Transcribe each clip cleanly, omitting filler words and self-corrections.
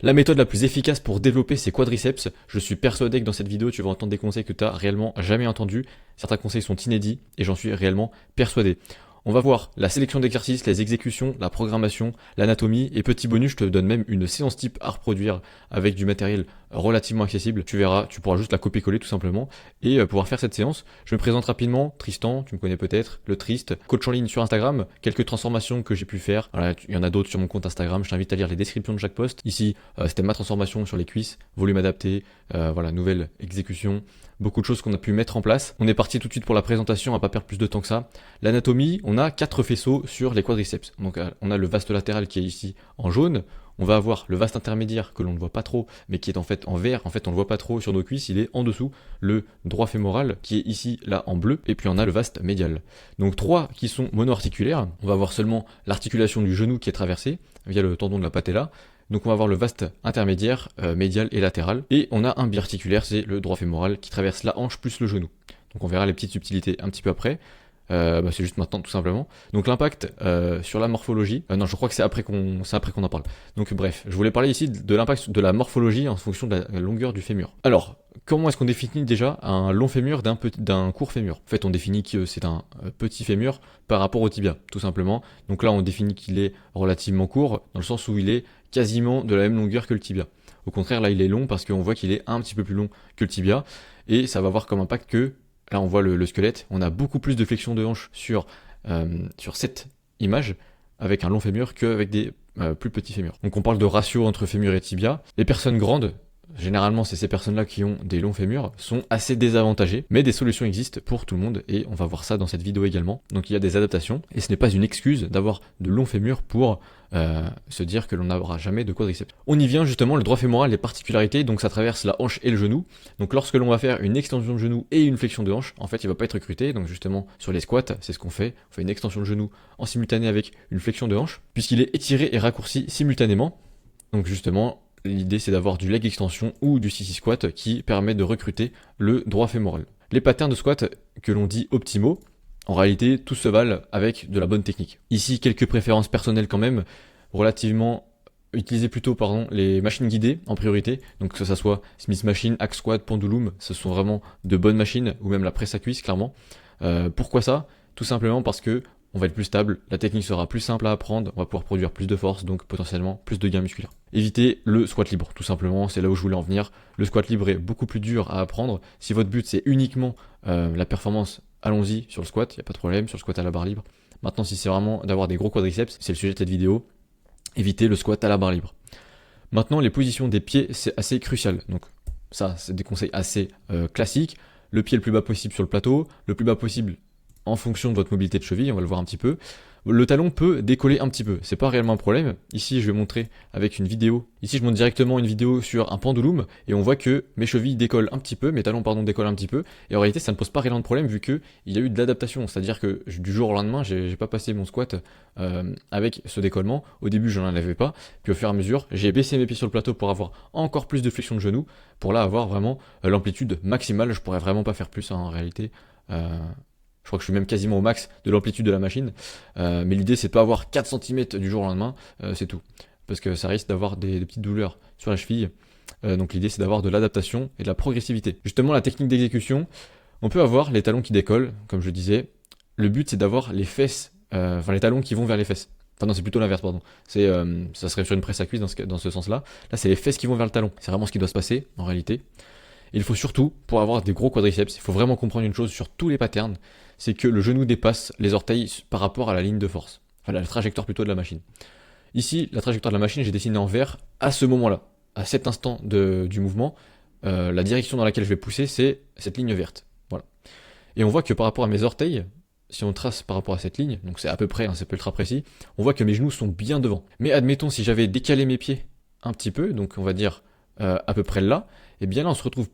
La méthode la plus efficace pour développer ses quadriceps, je suis persuadé que dans cette vidéo tu vas entendre des conseils que tu n'as réellement jamais entendus. Certains conseils sont inédits et j'en suis réellement persuadé. On va voir la sélection d'exercices, les exécutions, la programmation, l'anatomie et petit bonus, je te donne même une séance type à reproduire avec du matériel relativement accessible. Tu verras, tu pourras juste la copier-coller tout simplement et pouvoir faire cette séance. Je me présente rapidement, Tristan, tu me connais peut-être, le Trist, coach en ligne sur Instagram, quelques transformations que j'ai pu faire. Voilà, il y en a d'autres sur mon compte Instagram, je t'invite à lire les descriptions de chaque post. Ici, c'était ma transformation sur les cuisses, volume adapté, voilà, nouvelle exécution. Beaucoup de choses qu'on a pu mettre en place. On est parti tout de suite pour la présentation, on va pas perdre plus de temps que ça. L'anatomie, on a 4 faisceaux sur les quadriceps. Donc on a le vaste latéral qui est ici en jaune. On va avoir le vaste intermédiaire que l'on ne voit pas trop, mais qui est en fait en vert. En fait, on ne le voit pas trop sur nos cuisses, il est en dessous. Le droit fémoral qui est ici, là, en bleu. Et puis on a le vaste médial. Donc 3 qui sont monoarticulaires. On va avoir seulement l'articulation du genou qui est traversée via le tendon de la patella. Donc on va avoir le vaste intermédiaire, médial et latéral. Et on a un biarticulaire, c'est le droit fémoral qui traverse la hanche plus le genou. Donc on verra les petites subtilités un petit peu après. C'est juste maintenant tout simplement. Donc l'impact sur la morphologie, non je crois que c'est après qu'on en parle. Donc bref, je voulais parler ici de l'impact de la morphologie en fonction de la longueur du fémur. Alors, comment est-ce qu'on définit déjà un long fémur d'un court fémur? En fait, on définit que c'est un petit fémur par rapport au tibia, tout simplement. Donc là, on définit qu'il est relativement court, dans le sens où il est quasiment de la même longueur que le tibia. Au contraire, là, il est long parce qu'on voit qu'il est un petit peu plus long que le tibia, et ça va avoir comme impact que là, on voit le squelette, on a beaucoup plus de flexion de hanche sur cette image avec un long fémur qu'avec des plus petits fémurs. Donc on parle de ratio entre fémur et tibia. Les personnes grandes, généralement c'est ces personnes-là qui ont des longs fémurs, sont assez désavantagées, mais des solutions existent pour tout le monde et on va voir ça dans cette vidéo également. Donc il y a des adaptations et ce n'est pas une excuse d'avoir de longs fémurs pour se dire que l'on n'aura jamais de quadriceps. On y vient justement, le droit fémoral, les particularités, donc ça traverse la hanche et le genou. Donc lorsque l'on va faire une extension de genou et une flexion de hanche, en fait il va pas être recruté, donc justement sur les squats, c'est ce qu'on fait une extension de genou en simultané avec une flexion de hanche, puisqu'il est étiré et raccourci simultanément. Donc justement, l'idée c'est d'avoir du leg extension ou du sissy squat qui permet de recruter le droit fémoral. Les patterns de squat que l'on dit optimaux, en réalité, tous se valent avec de la bonne technique. Ici, quelques préférences personnelles quand même, relativement utilisez plutôt les machines guidées en priorité, donc que ça soit Smith Machine, Hack Squat, Pendulum, ce sont vraiment de bonnes machines, ou même la presse à cuisse clairement. Pourquoi ça? Tout simplement parce que on va être plus stable, la technique sera plus simple à apprendre, on va pouvoir produire plus de force, donc potentiellement plus de gains musculaires. Évitez le squat libre, tout simplement, c'est là où je voulais en venir. Le squat libre est beaucoup plus dur à apprendre. Si votre but c'est uniquement la performance, allons-y sur le squat, il n'y a pas de problème, sur le squat à la barre libre. Maintenant, si c'est vraiment d'avoir des gros quadriceps, c'est le sujet de cette vidéo, évitez le squat à la barre libre. Maintenant, les positions des pieds, c'est assez crucial. Donc ça, c'est des conseils assez classiques. Le pied le plus bas possible sur le plateau, le plus bas possible en fonction de votre mobilité de cheville, on va le voir un petit peu. Le talon peut décoller un petit peu, c'est pas réellement un problème. Ici, je vais montrer avec une vidéo. Ici, je montre directement une vidéo sur un pendulum et on voit que mes chevilles décollent un petit peu, mes talons décollent un petit peu. Et en réalité, ça ne pose pas réellement de problème vu que il y a eu de l'adaptation. C'est-à-dire que du jour au lendemain, j'ai pas passé mon squat avec ce décollement. Au début, je n'en avais pas. Puis au fur et à mesure, j'ai baissé mes pieds sur le plateau pour avoir encore plus de flexion de genoux, pour là avoir vraiment l'amplitude maximale. Je pourrais vraiment pas faire plus en réalité. Je crois que je suis même quasiment au max de l'amplitude de la machine. Mais l'idée, c'est de pas avoir 4 cm du jour au lendemain, c'est tout. Parce que ça risque d'avoir des petites douleurs sur la cheville. Donc l'idée, c'est d'avoir de l'adaptation et de la progressivité. Justement, la technique d'exécution, on peut avoir les talons qui décollent, comme je disais. Le but, c'est d'avoir les fesses, les talons qui vont vers les fesses. Enfin non, c'est plutôt l'inverse, pardon. Ça serait sur une presse à cuisse dans ce sens-là. Là, c'est les fesses qui vont vers le talon. C'est vraiment ce qui doit se passer, en réalité. Il faut surtout, pour avoir des gros quadriceps, il faut vraiment comprendre une chose sur tous les patterns, c'est que le genou dépasse les orteils par rapport à la ligne de force. Enfin, la trajectoire plutôt de la machine. Ici, la trajectoire de la machine, j'ai dessiné en vert à ce moment-là. À cet instant du mouvement, la direction dans laquelle je vais pousser, c'est cette ligne verte. Voilà. Et on voit que par rapport à mes orteils, si on trace par rapport à cette ligne, donc c'est à peu près, c'est pas ultra précis, on voit que mes genoux sont bien devant. Mais admettons, si j'avais décalé mes pieds un petit peu, donc on va dire à peu près là, et bien là on se retrouve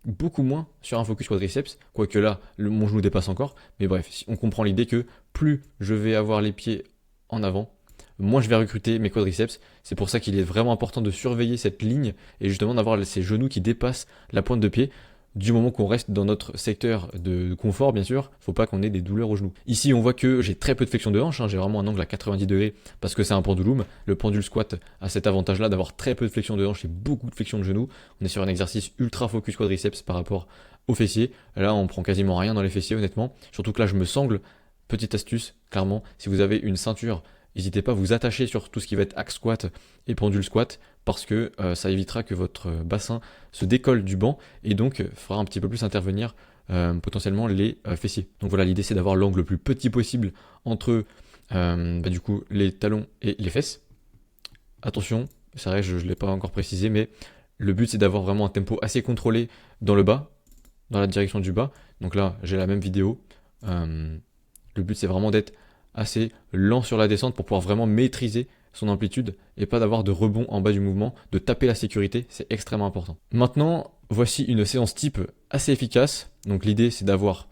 beaucoup moins sur un focus quadriceps, quoique là, mon genou dépasse encore, mais bref, on comprend l'idée que plus je vais avoir les pieds en avant, moins je vais recruter mes quadriceps. C'est pour ça qu'il est vraiment important de surveiller cette ligne et justement d'avoir ces genoux qui dépassent la pointe de pied. du moment qu'on reste dans notre secteur de confort, bien sûr, faut pas qu'on ait des douleurs aux genoux. Ici, on voit que j'ai très peu de flexion de hanche, hein, j'ai vraiment un angle à 90 degrés parce que c'est un pendulum. Le pendule squat a cet avantage-là d'avoir très peu de flexion de hanche et beaucoup de flexion de genoux. On est sur un exercice ultra focus quadriceps par rapport aux fessiers. Là, on prend quasiment rien dans les fessiers, honnêtement. Surtout que là, je me sangle. Petite astuce, clairement, si vous avez une ceinture, n'hésitez pas à vous attacher sur tout ce qui va être hack squat et pendule squat parce que ça évitera que votre bassin se décolle du banc et donc fera un petit peu plus intervenir potentiellement les fessiers. Donc voilà, l'idée c'est d'avoir l'angle le plus petit possible entre du coup les talons et les fesses. Attention, c'est vrai, je ne l'ai pas encore précisé, mais le but c'est d'avoir vraiment un tempo assez contrôlé dans le bas, dans la direction du bas. Donc là, j'ai la même vidéo. Le but c'est vraiment d'être assez lent sur la descente pour pouvoir vraiment maîtriser son amplitude et pas d'avoir de rebond en bas du mouvement, de taper la sécurité, c'est extrêmement important. Maintenant, voici une séance type assez efficace. Donc l'idée c'est d'avoir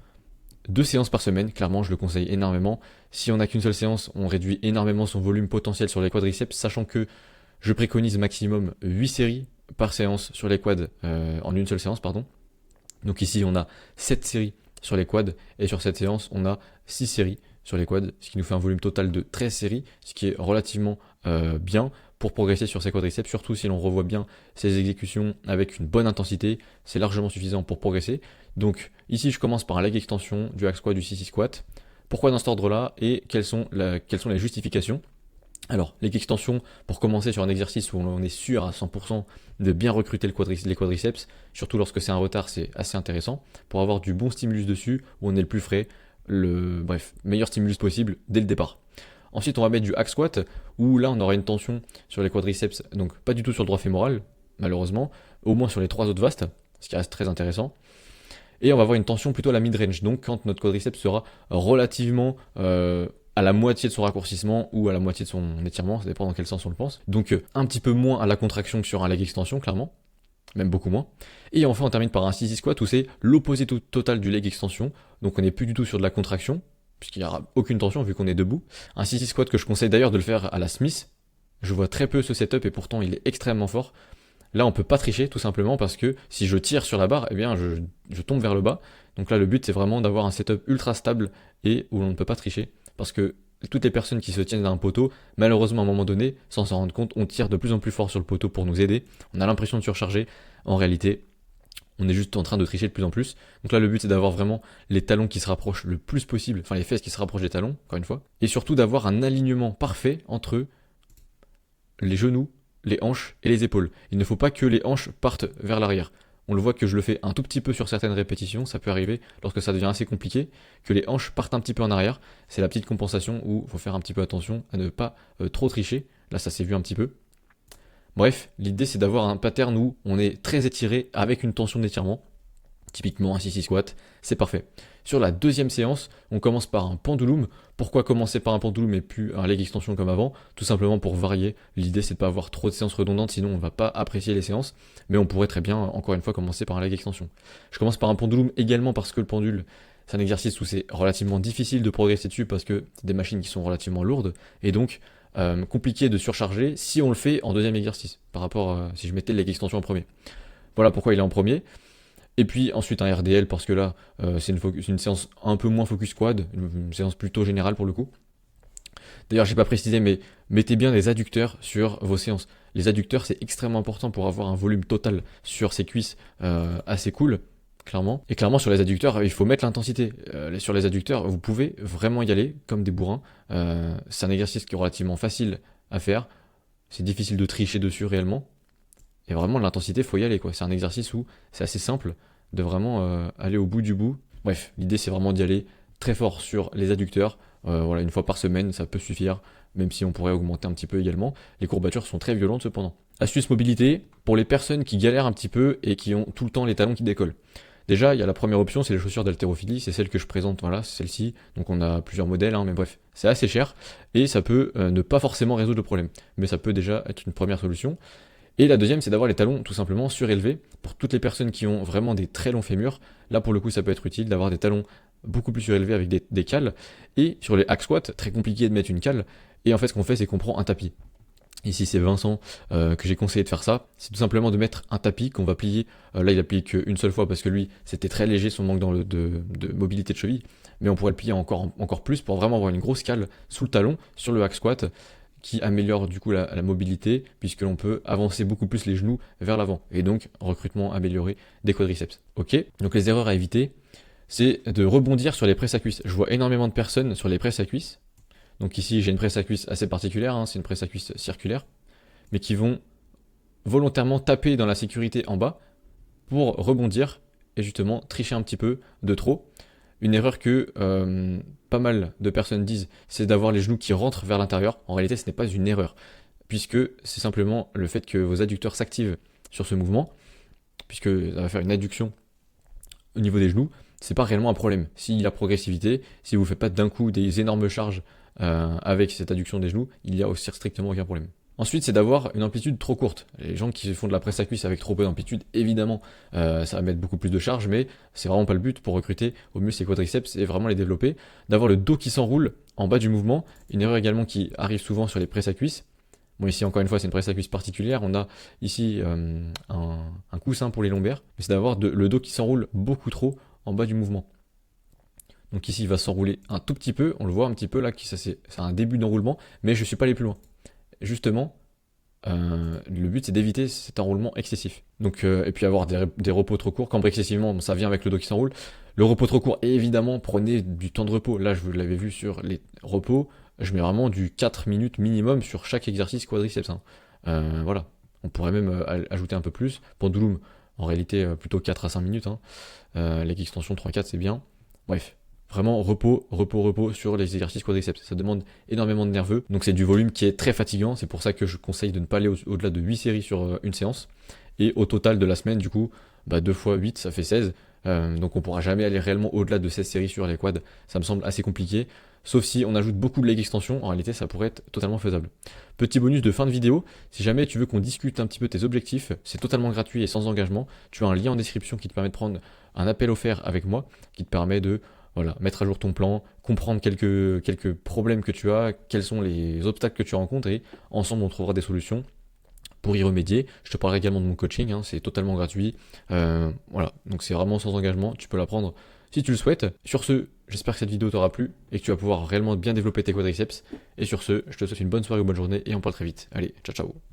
2 séances par semaine, clairement je le conseille énormément. Si on n'a qu'une seule séance, on réduit énormément son volume potentiel sur les quadriceps, sachant que je préconise maximum 8 séries par séance sur les quads en une seule séance, pardon. Donc ici on a 7 séries sur les quads et sur cette séance on a 6 séries sur les quads, ce qui nous fait un volume total de 13 séries, ce qui est relativement bien pour progresser sur ces quadriceps, surtout si l'on revoit bien ces exécutions avec une bonne intensité, c'est largement suffisant pour progresser. Donc ici je commence par un leg extension, du hack squat, du CC squat. Pourquoi dans cet ordre-là et quelles sont les justifications? Alors, leg extension, pour commencer sur un exercice où on est sûr à 100% de bien recruter les quadriceps, surtout lorsque c'est un retard, c'est assez intéressant, pour avoir du bon stimulus dessus, où on est le plus frais, meilleur stimulus possible dès le départ. Ensuite, on va mettre du hack squat, où là, on aura une tension sur les quadriceps, donc pas du tout sur le droit fémoral, malheureusement, au moins sur les 3 autres vastes, ce qui reste très intéressant. Et on va avoir une tension plutôt à la mid-range, donc quand notre quadriceps sera relativement à la moitié de son raccourcissement ou à la moitié de son étirement, ça dépend dans quel sens on le pense. Donc un petit peu moins à la contraction que sur un leg extension, clairement, même beaucoup moins. Et enfin on termine par un CC squat où c'est l'opposé total du leg extension, donc on n'est plus du tout sur de la contraction, puisqu'il n'y aura aucune tension vu qu'on est debout. Un CC squat que je conseille d'ailleurs de le faire à la Smith, je vois très peu ce setup et pourtant il est extrêmement fort. Là on peut pas tricher tout simplement parce que si je tire sur la barre, eh bien je tombe vers le bas. Donc là le but c'est vraiment d'avoir un setup ultra stable et où l'on ne peut pas tricher. Parce que toutes les personnes qui se tiennent à un poteau, malheureusement à un moment donné, sans s'en rendre compte, on tire de plus en plus fort sur le poteau pour nous aider. On a l'impression de surcharger. En réalité, on est juste en train de tricher de plus en plus. Donc là, le but c'est d'avoir vraiment les talons qui se rapprochent le plus possible, enfin les fesses qui se rapprochent des talons, encore une fois. Et surtout d'avoir un alignement parfait entre les genoux, les hanches et les épaules. Il ne faut pas que les hanches partent vers l'arrière. On le voit que je le fais un tout petit peu sur certaines répétitions, ça peut arriver lorsque ça devient assez compliqué, que les hanches partent un petit peu en arrière. C'est la petite compensation où il faut faire un petit peu attention à ne pas trop tricher. Là, ça s'est vu un petit peu. Bref, l'idée c'est d'avoir un pattern où on est très étiré avec une tension d'étirement. Typiquement un CC squat, c'est parfait. Sur la deuxième séance, on commence par un pendulum. Pourquoi commencer par un pendulum et plus un leg extension comme avant? Tout simplement pour varier. L'idée c'est de ne pas avoir trop de séances redondantes, sinon on ne va pas apprécier les séances. Mais on pourrait très bien, encore une fois, commencer par un leg extension. Je commence par un pendulum également parce que le pendule, c'est un exercice où c'est relativement difficile de progresser dessus parce que c'est des machines qui sont relativement lourdes et donc compliqué de surcharger si on le fait en deuxième exercice par rapport à si je mettais le leg extension en premier. Voilà pourquoi il est en premier. Et puis ensuite un RDL parce que là c'est une séance un peu moins focus quad, une séance plutôt générale pour le coup. D'ailleurs j'ai pas précisé mais mettez bien des adducteurs sur vos séances. Les adducteurs c'est extrêmement important pour avoir un volume total sur ses cuisses assez cool, clairement. Et clairement sur les adducteurs il faut mettre l'intensité. Sur les adducteurs vous pouvez vraiment y aller comme des bourrins. C'est un exercice qui est relativement facile à faire. C'est difficile de tricher dessus réellement. Et vraiment, l'intensité, faut y aller, quoi. C'est un exercice où c'est assez simple de vraiment aller au bout du bout. Bref, l'idée, c'est vraiment d'y aller très fort sur les adducteurs. Voilà, une fois par semaine, ça peut suffire, même si on pourrait augmenter un petit peu également. Les courbatures sont très violentes cependant. Astuce mobilité, pour les personnes qui galèrent un petit peu et qui ont tout le temps les talons qui décollent. Déjà, il y a la première option, c'est les chaussures d'haltérophilie, c'est celle que je présente, voilà, c'est celle-ci. Donc on a plusieurs modèles, mais bref, c'est assez cher et ça peut ne pas forcément résoudre le problème. Mais ça peut déjà être une première solution. Et la deuxième, c'est d'avoir les talons tout simplement surélevés. Pour toutes les personnes qui ont vraiment des très longs fémurs, là pour le coup, ça peut être utile d'avoir des talons beaucoup plus surélevés avec des cales. Et sur les hack squats, très compliqué de mettre une cale. Et en fait, ce qu'on fait, c'est qu'on prend un tapis. Ici c'est Vincent que j'ai conseillé de faire ça, c'est tout simplement de mettre un tapis qu'on va plier. Là il a plié qu'une seule fois parce que lui c'était très léger son manque de mobilité de cheville, mais on pourrait le plier encore plus pour vraiment avoir une grosse cale sous le talon sur le hack squat qui améliore du coup la mobilité puisque l'on peut avancer beaucoup plus les genoux vers l'avant et donc recrutement amélioré des quadriceps. Ok, donc les erreurs à éviter, c'est de rebondir sur les presses à cuisse. Je vois énormément de personnes sur les presses à cuisse. Donc ici, j'ai une presse à cuisse assez particulière, hein, c'est une presse à cuisse circulaire, mais qui vont volontairement taper dans la sécurité en bas pour rebondir et justement tricher un petit peu de trop. Une erreur que pas mal de personnes disent, c'est d'avoir les genoux qui rentrent vers l'intérieur. En réalité, ce n'est pas une erreur, puisque c'est simplement le fait que vos adducteurs s'activent sur ce mouvement, puisque ça va faire une adduction au niveau des genoux. C'est pas réellement un problème. S'il y a progressivité, si vous ne faites pas d'un coup des énormes charges avec cette adduction des genoux, il y a aussi strictement aucun problème. Ensuite, c'est d'avoir une amplitude trop courte. Les gens qui font de la presse à cuisse avec trop peu d'amplitude, évidemment, ça va mettre beaucoup plus de charge, mais c'est vraiment pas le but pour recruter au mieux ses quadriceps et vraiment les développer. D'avoir le dos qui s'enroule en bas du mouvement, une erreur également qui arrive souvent sur les presses à cuisse. Bon, ici, encore une fois, c'est une presse à cuisse particulière. On a ici un coussin pour les lombaires, mais c'est d'avoir le dos qui s'enroule beaucoup trop en bas du mouvement. Donc ici, il va s'enrouler un tout petit peu. On le voit un petit peu là, c'est un début d'enroulement, mais je ne suis pas allé plus loin. Justement, le but, c'est d'éviter cet enroulement excessif. Donc, et puis avoir des repos trop courts. Cambre excessivement, ça vient avec le dos qui s'enroule. Le repos trop court, et évidemment, prenez du temps de repos. Là, je vous l'avais vu sur les repos. Je mets vraiment du 4 minutes minimum sur chaque exercice quadriceps. Voilà. On pourrait même ajouter un peu plus. Pendulum, en réalité, plutôt 4 à 5 minutes. Leg extension 3-4, c'est bien. Bref. Vraiment repos, repos, repos sur les exercices quadriceps. Ça demande énormément de nerveux. Donc c'est du volume qui est très fatigant. C'est pour ça que je conseille de ne pas aller au-delà de 8 séries sur une séance. Et au total de la semaine, du coup, 2 x 8, ça fait 16. Donc on pourra jamais aller réellement au-delà de 16 séries sur les quads. Ça me semble assez compliqué. Sauf si on ajoute beaucoup de leg extension, en réalité ça pourrait être totalement faisable. Petit bonus de fin de vidéo, si jamais tu veux qu'on discute un petit peu tes objectifs, c'est totalement gratuit et sans engagement. Tu as un lien en description qui te permet de prendre un appel offert avec moi, qui te permet de mettre à jour ton plan, comprendre quelques problèmes que tu as, quels sont les obstacles que tu rencontres et ensemble on trouvera des solutions pour y remédier. Je te parlerai également de mon coaching, c'est totalement gratuit. Donc c'est vraiment sans engagement, tu peux l'apprendre si tu le souhaites. Sur ce, j'espère que cette vidéo t'aura plu et que tu vas pouvoir réellement bien développer tes quadriceps. Et sur ce, je te souhaite une bonne soirée ou bonne journée et on parle très vite. Allez, ciao ciao.